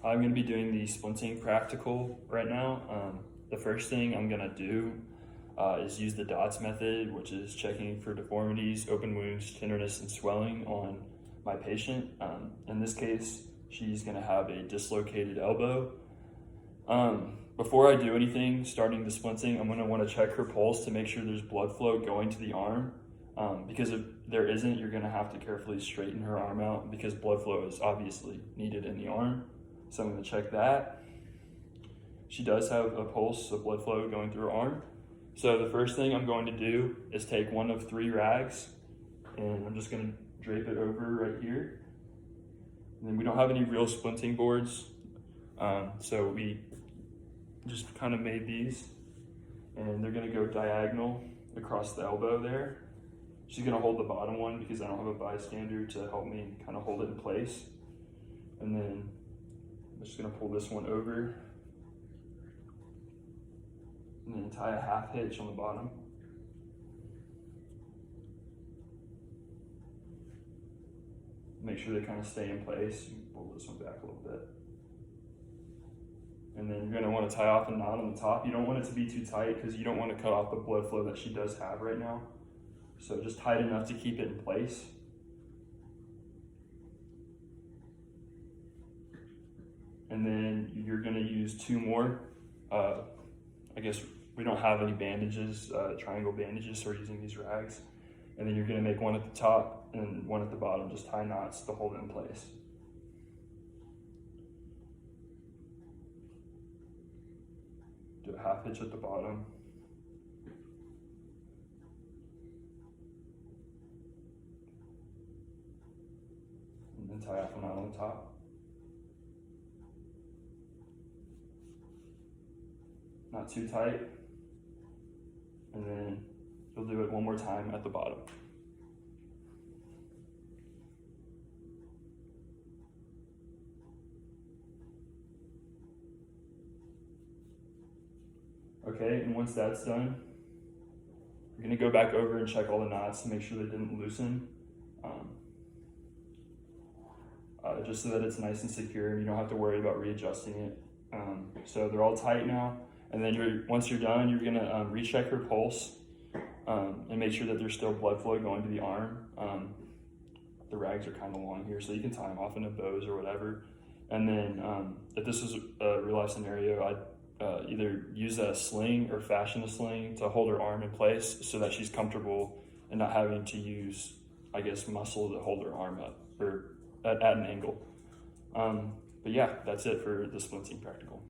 I'm going to be doing the splinting practical right now. The first thing I'm going to do is use the DOTS method, which is checking for deformities, open wounds, tenderness, and swelling on my patient. In this case, she's going to have a dislocated elbow. Before I do anything, starting the splinting, I'm going to want to check her pulse to make sure there's blood flow going to the arm. Because if there isn't, you're going to have to carefully straighten her arm out because blood flow is obviously needed in the arm. So I'm going to check that. She does have a pulse of blood flow going through her arm. So the first thing I'm going to do is take one of 3 rags, and I'm just going to drape it over right here. And then we don't have any real splinting boards, so we just kind of made these, and they're going to go diagonal across the elbow there. She's going to hold the bottom one because I don't have a bystander to help me kind of hold it in place. And then I'm just going to pull this one over and then tie a half hitch on the bottom. Make sure they kind of stay in place. You can pull this one back a little bit. And then you're going to want to tie off a knot on the top. You don't want it to be too tight because you don't want to cut off the blood flow that she does have right now. So just tight enough to keep it in place. And then you're going to use 2 more. I guess we don't have any bandages, triangle bandages, so we're using these rags. And then you're going to make one at the top and one at the bottom, just tie knots to hold it in place. Do a half hitch at the bottom. And then tie off a knot on the top. Not too tight. And then you'll do it one more time at the bottom. Okay, and once that's done, you're going to go back over and check all the knots to make sure they didn't loosen. Just so that it's nice and secure and you don't have to worry about readjusting it. So they're all tight now. And then once you're done, you're going to recheck her pulse and make sure that there's still blood flow going to the arm. The rags are kind of long here, so you can tie them off into bows or whatever. And then if this is a real life scenario, I'd either use a sling or fashion a sling to hold her arm in place so that she's comfortable and not having to use, I guess, muscle to hold her arm up or at an angle. But yeah, that's it for the splinting practical.